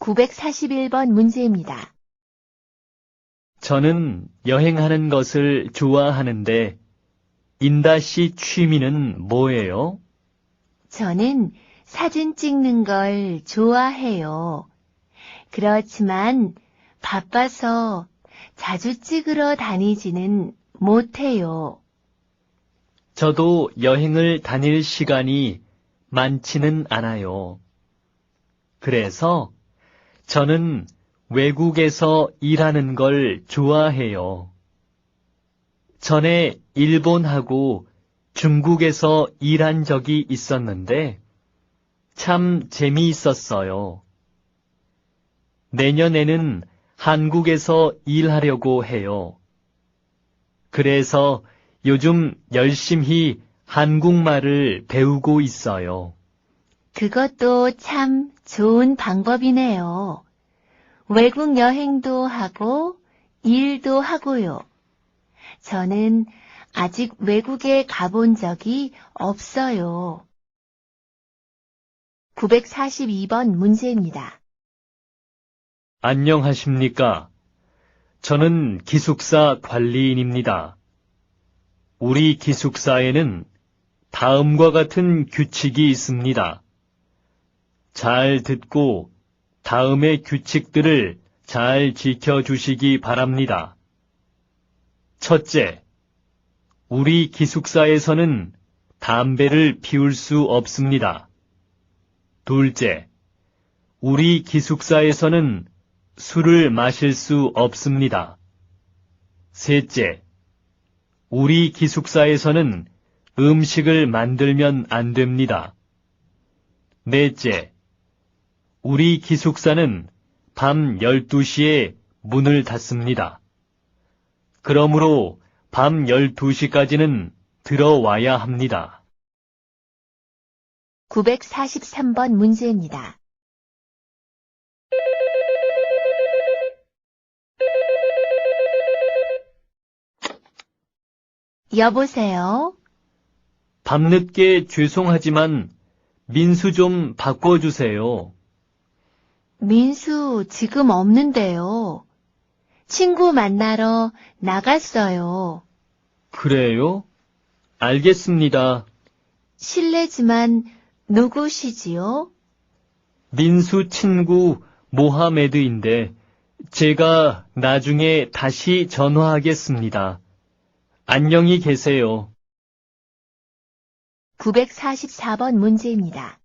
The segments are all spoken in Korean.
941번 문제입니다. 저는 여행하는 것을 좋아하는데, 인다 씨 취미는 뭐예요? 저는 사진 찍는 걸 좋아해요. 그렇지만 바빠서 자주 찍으러 다니지는 못해요. 저도 여행을 다닐 시간이 많지는 않아요. 그래서 저는 외국에서 일하는 걸 좋아해요. 전에 일본하고 중국에서 일한 적이 있었는데 참 재미있었어요. 내년에는 한국에서 일하려고 해요. 그래서 요즘 열심히 한국말을 배우고 있어요. 그것도 참 좋은 방법이네요. 외국 여행도 하고 일도 하고요. 저는 아직 외국에 가본 적이 없어요. 942번 문제입니다. 안녕하십니까? 저는 기숙사 관리인입니다. 우리 기숙사에는 다음과 같은 규칙이 있습니다. 잘 듣고 다음의 규칙들을 잘 지켜주시기 바랍니다. 첫째, 우리 기숙사에서는 담배를 피울 수 없습니다. 둘째, 우리 기숙사에서는 술을 마실 수 없습니다. 셋째, 우리 기숙사에서는 음식을 만들면 안 됩니다. 넷째, 우리 기숙사는 밤 12시에 문을 닫습니다. 그러므로 밤 12시까지는 들어와야 합니다. 943번 문제입니다. 여보세요? 밤늦게 죄송하지만 민수 좀 바꿔주세요. 민수 지금 없는데요. 친구 만나러 나갔어요. 그래요? 알겠습니다. 실례지만 누구시지요? 민수 친구 모하메드인데 제가 나중에 다시 전화하겠습니다. 안녕히 계세요. 944번 문제입니다.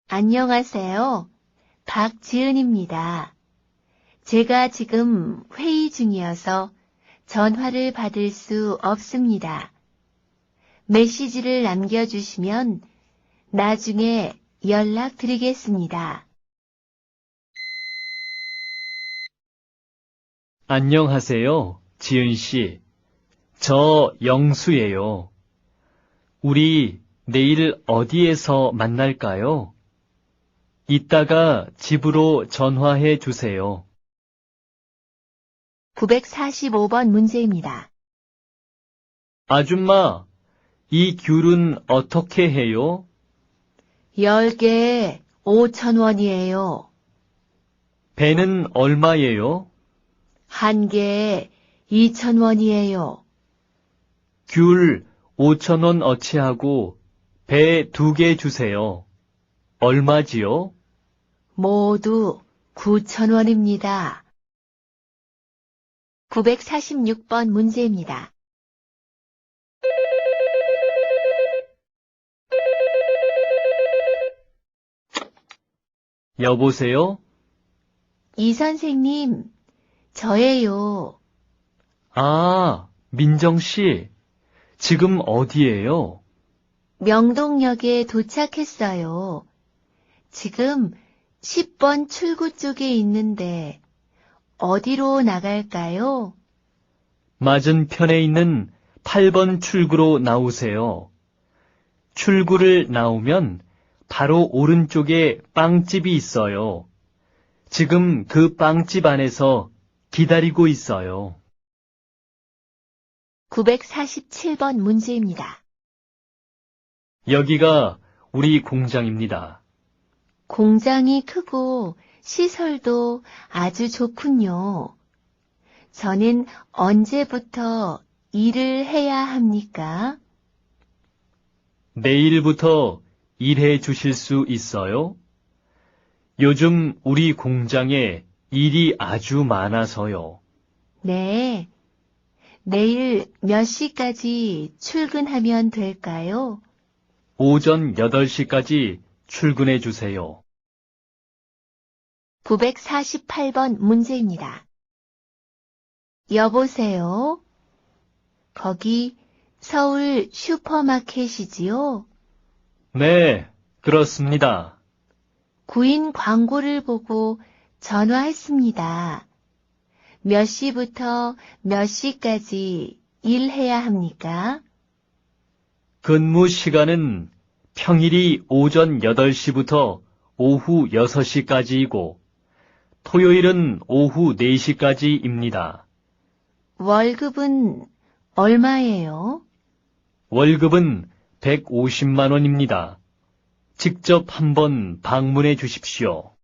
안녕하세요. 박지은입니다. 제가 지금 회의 중이어서 전화를 받을 수 없습니다. 메시지를 남겨주시면 나중에 연락드리겠습니다. 안녕하세요, 지은 씨. 저 영수예요. 우리 내일 어디에서 만날까요? 이따가 집으로 전화해 주세요. 945번 문제입니다. 아줌마, 이 귤은 어떻게 해요? 10개에 5,000원이에요. 배는 얼마예요? 한 개에 2,000원이에요. 귤 5,000원 어치하고 배 2개 주세요. 얼마지요? 모두 9,000원입니다. 946번 문제입니다. 여보세요? 이 선생님, 저예요. 아, 민정 씨. 지금 어디예요? 명동역에 도착했어요. 지금 10번 출구 쪽에 있는데 어디로 나갈까요? 맞은편에 있는 8번 출구로 나오세요. 출구를 나오면 바로 오른쪽에 빵집이 있어요. 지금 그 빵집 안에서 기다리고 있어요. 947번 문제입니다. 여기가 우리 공장입니다. 공장이 크고 시설도 아주 좋군요. 저는 언제부터 일을 해야 합니까? 내일부터 일해 주실 수 있어요? 요즘 우리 공장에 일이 아주 많아서요. 네. 내일 몇 시까지 출근하면 될까요? 오전 8시까지 출근해 주세요. 948번 문제입니다. 여보세요? 거기 서울 슈퍼마켓이지요? 네, 그렇습니다. 구인 광고를 보고 전화했습니다. 몇 시부터 몇 시까지 일해야 합니까? 근무 시간은 평일이 오전 8시부터 오후 6시까지이고, 토요일은 오후 4시까지입니다. 월급은 얼마예요? 월급은 150만 원입니다. 직접 한번 방문해 주십시오.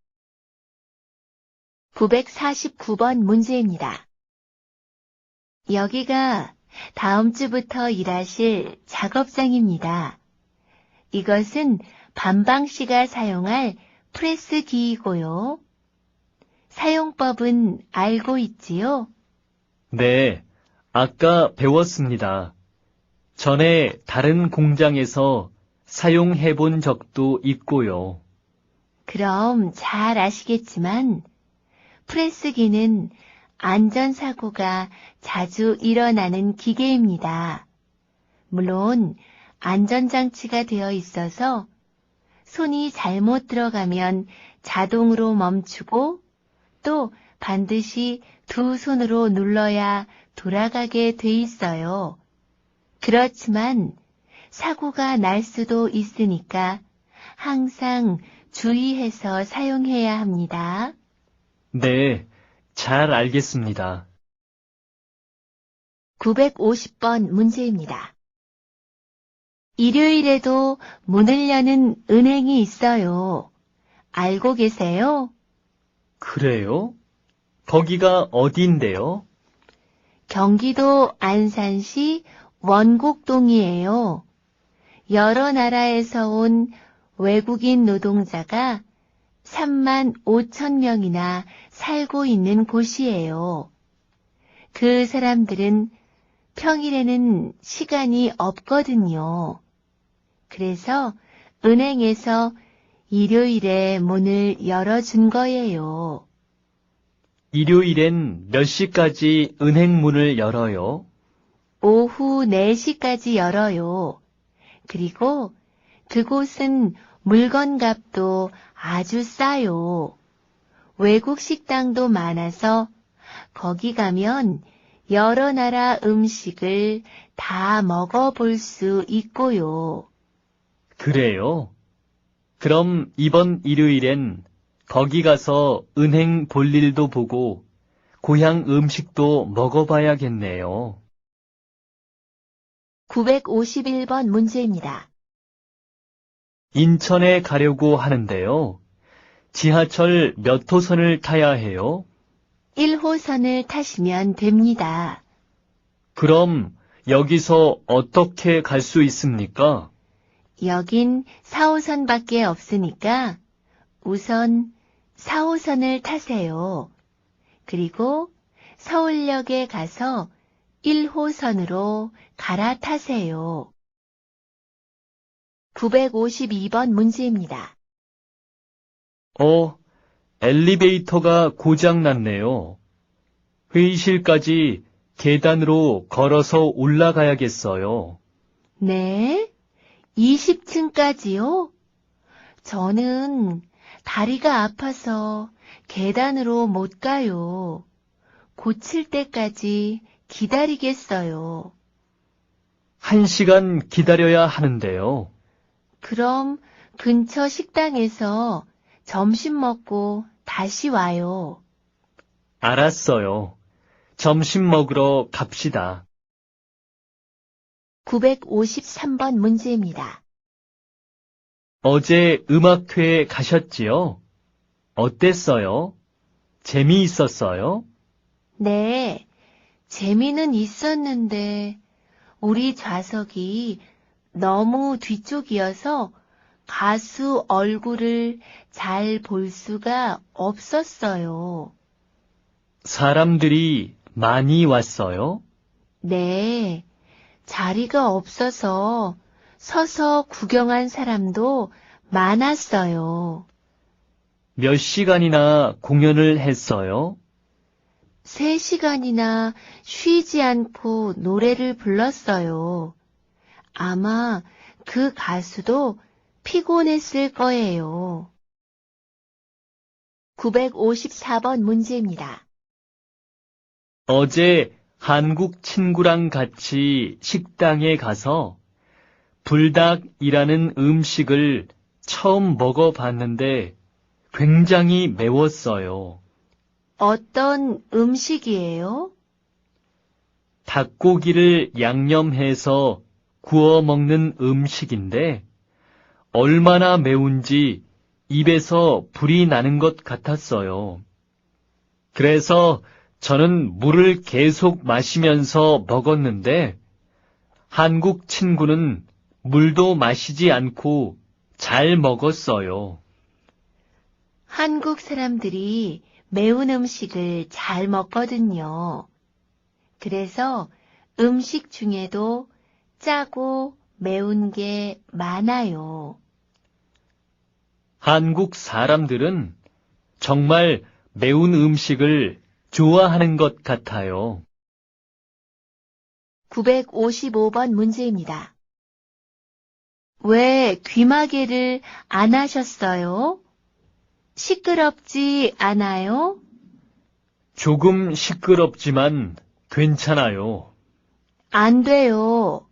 949번 문제입니다. 여기가 다음 주부터 일하실 작업장입니다. 이것은 반방 씨가 사용할 프레스기이고요. 사용법은 알고 있지요? 네, 아까 배웠습니다. 전에 다른 공장에서 사용해 본 적도 있고요. 그럼 잘 아시겠지만 프레스기는 안전사고가 자주 일어나는 기계입니다. 물론 안전장치가 되어 있어서 손이 잘못 들어가면 자동으로 멈추고 또 반드시 두 손으로 눌러야 돌아가게 돼 있어요. 그렇지만 사고가 날 수도 있으니까 항상 주의해서 사용해야 합니다. 네, 잘 알겠습니다. 950번 문제입니다. 일요일에도 문을 여는 은행이 있어요. 알고 계세요? 그래요? 거기가 어디인데요? 경기도 안산시 원곡동이에요. 여러 나라에서 온 외국인 노동자가 3만 5천 명이나 살고 있는 곳이에요. 그 사람들은 평일에는 시간이 없거든요. 그래서 은행에서 일요일에 문을 열어준 거예요. 일요일엔 몇 시까지 은행 문을 열어요? 오후 4시까지 열어요. 그리고 그곳은 물건값도 아주 싸요. 외국 식당도 많아서 거기 가면 여러 나라 음식을 다 먹어볼 수 있고요. 그래요? 그럼 이번 일요일엔 거기 가서 은행 볼 일도 보고 고향 음식도 먹어봐야겠네요. 951번 문제입니다. 인천에 가려고 하는데요. 지하철 몇 호선을 타야 해요? 1호선을 타시면 됩니다. 그럼 여기서 어떻게 갈 수 있습니까? 여긴 4호선밖에 없으니까 우선 4호선을 타세요. 그리고 서울역에 가서 1호선으로 갈아타세요. 952번 문제입니다. 엘리베이터가 고장났네요. 회의실까지 계단으로 걸어서 올라가야겠어요. 네? 20층까지요? 저는 다리가 아파서 계단으로 못 가요. 고칠 때까지 기다리겠어요. 1시간 기다려야 하는데요. 그럼 근처 식당에서 점심 먹고 다시 와요. 알았어요. 점심 먹으러 갑시다. 953번 문제입니다. 어제 음악회에 가셨지요? 어땠어요? 재미있었어요? 네, 재미는 있었는데 우리 좌석이 너무 뒤쪽이어서 가수 얼굴을 잘 볼 수가 없었어요. 사람들이 많이 왔어요? 네, 자리가 없어서 서서 구경한 사람도 많았어요. 몇 시간이나 공연을 했어요? 3시간이나 쉬지 않고 노래를 불렀어요. 아마 그 가수도 피곤했을 거예요. 954번 문제입니다. 어제 한국 친구랑 같이 식당에 가서 불닭이라는 음식을 처음 먹어봤는데 굉장히 매웠어요. 어떤 음식이에요? 닭고기를 양념해서 구워 먹는 음식인데 얼마나 매운지 입에서 불이 나는 것 같았어요. 그래서 저는 물을 계속 마시면서 먹었는데 한국 친구는 물도 마시지 않고 잘 먹었어요. 한국 사람들이 매운 음식을 잘 먹거든요. 그래서 음식 중에도 짜고 매운 게 많아요. 한국 사람들은 정말 매운 음식을 좋아하는 것 같아요. 955번 문제입니다. 왜 귀마개를 안 하셨어요? 시끄럽지 않아요? 조금 시끄럽지만 괜찮아요. 안 돼요.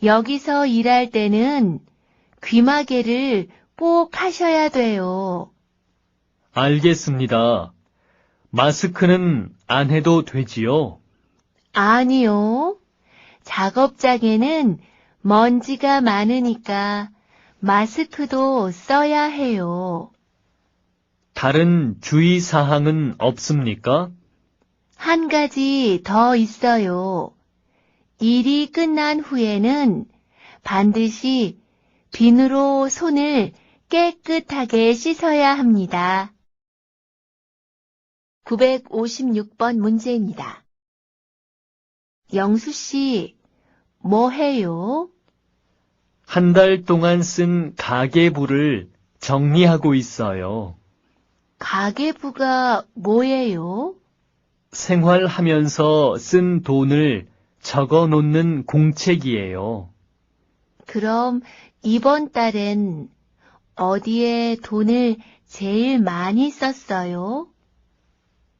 여기서 일할 때는 귀마개를 꼭 하셔야 돼요. 알겠습니다. 마스크는 안 해도 되지요? 아니요. 작업장에는 먼지가 많으니까 마스크도 써야 해요. 다른 주의 사항은 없습니까? 한 가지 더 있어요. 일이 끝난 후에는 반드시 비누로 손을 깨끗하게 씻어야 합니다. 956번 문제입니다. 영수 씨, 뭐 해요? 한 달 동안 쓴 가계부를 정리하고 있어요. 가계부가 뭐예요? 생활하면서 쓴 돈을 적어 놓는 공책이에요. 그럼 이번 달엔 어디에 돈을 제일 많이 썼어요?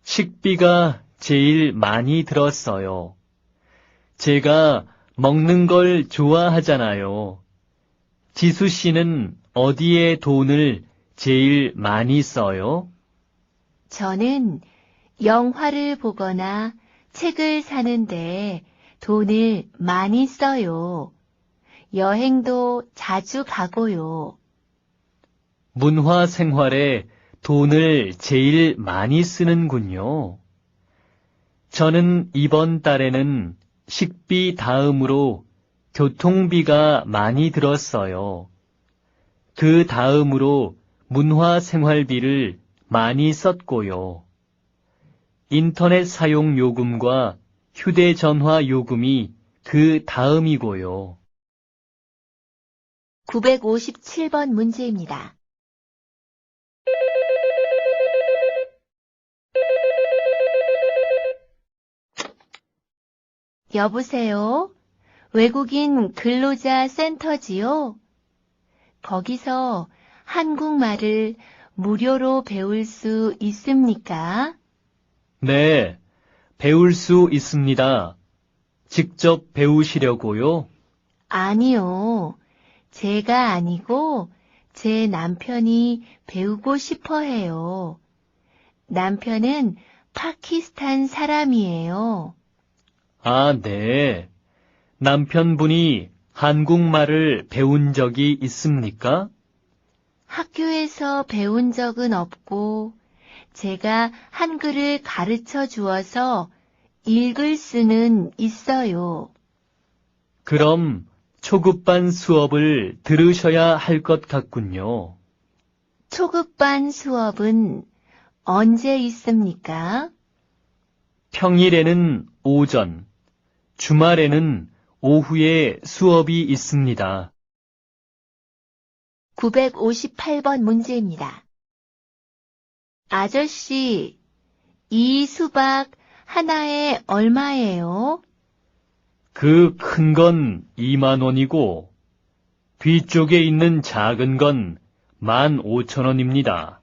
식비가 제일 많이 들었어요. 제가 먹는 걸 좋아하잖아요. 지수 씨는 어디에 돈을 제일 많이 써요? 저는 영화를 보거나 책을 사는데 돈을 많이 써요. 여행도 자주 가고요. 문화 생활에 돈을 제일 많이 쓰는군요. 저는 이번 달에는 식비 다음으로 교통비가 많이 들었어요. 그 다음으로 문화 생활비를 많이 썼고요. 인터넷 사용 요금과 휴대전화 요금이 그 다음이고요. 957번 문제입니다. 여보세요? 외국인 근로자 센터지요? 거기서 한국말을 무료로 배울 수 있습니까? 네, 배울 수 있습니다. 직접 배우시려고요? 아니요. 제가 아니고 제 남편이 배우고 싶어 해요. 남편은 파키스탄 사람이에요. 아, 네. 남편분이 한국말을 배운 적이 있습니까? 학교에서 배운 적은 없고 제가 한글을 가르쳐 주어서 읽을 수는 있어요. 그럼 초급반 수업을 들으셔야 할 것 같군요. 초급반 수업은 언제 있습니까? 평일에는 오전, 주말에는 오후에 수업이 있습니다. 958번 문제입니다. 아저씨, 이 수박 하나에 얼마예요? 그 큰 건 2만 원이고, 뒤쪽에 있는 작은 건 15,000원입니다.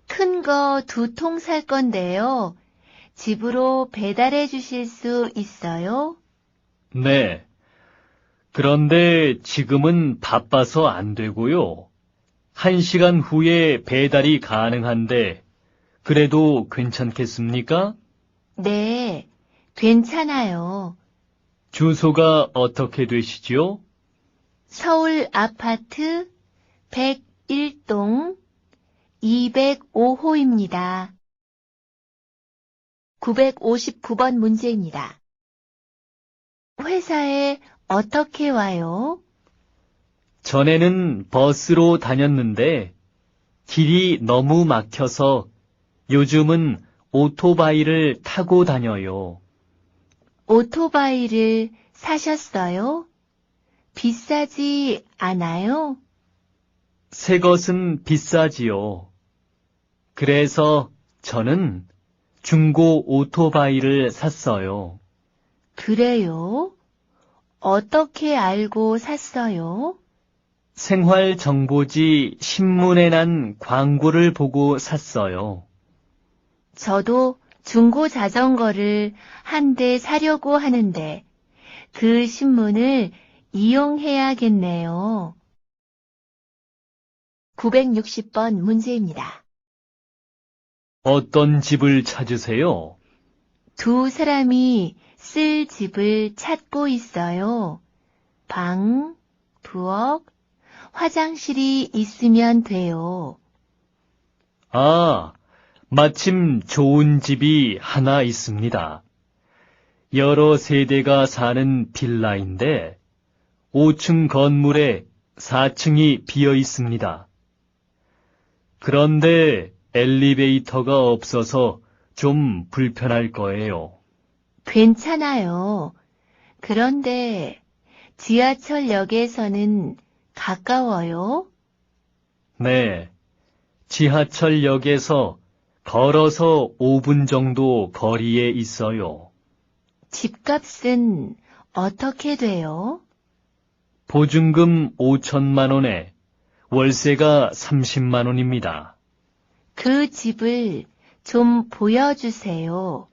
큰 거 2통 살 건데요. 집으로 배달해 주실 수 있어요? 네. 그런데 지금은 바빠서 안 되고요. 1시간 후에 배달이 가능한데, 그래도 괜찮겠습니까? 네, 괜찮아요. 주소가 어떻게 되시지요? 서울 아파트 101동 205호입니다. 959번 문제입니다. 회사에 어떻게 와요? 전에는 버스로 다녔는데, 길이 너무 막혀서 요즘은 오토바이를 타고 다녀요. 오토바이를 사셨어요? 비싸지 않아요? 새 것은 비싸지요. 그래서 저는 중고 오토바이를 샀어요. 그래요? 어떻게 알고 샀어요? 생활정보지 신문에 난 광고를 보고 샀어요. 저도 중고 자전거를 한 대 사려고 하는데 그 신문을 이용해야겠네요. 960번 문제입니다. 어떤 집을 찾으세요? 두 사람이 쓸 집을 찾고 있어요. 방, 부엌, 화장실이 있으면 돼요. 아, 마침 좋은 집이 하나 있습니다. 여러 세대가 사는 빌라인데 5층 건물에 4층이 비어 있습니다. 그런데 엘리베이터가 없어서 좀 불편할 거예요. 괜찮아요. 그런데 지하철역에서는 가까워요? 네, 지하철역에서 걸어서 5분 정도 거리에 있어요. 집값은 어떻게 돼요? 보증금 5천만 원에 월세가 30만 원입니다. 그 집을 좀 보여주세요.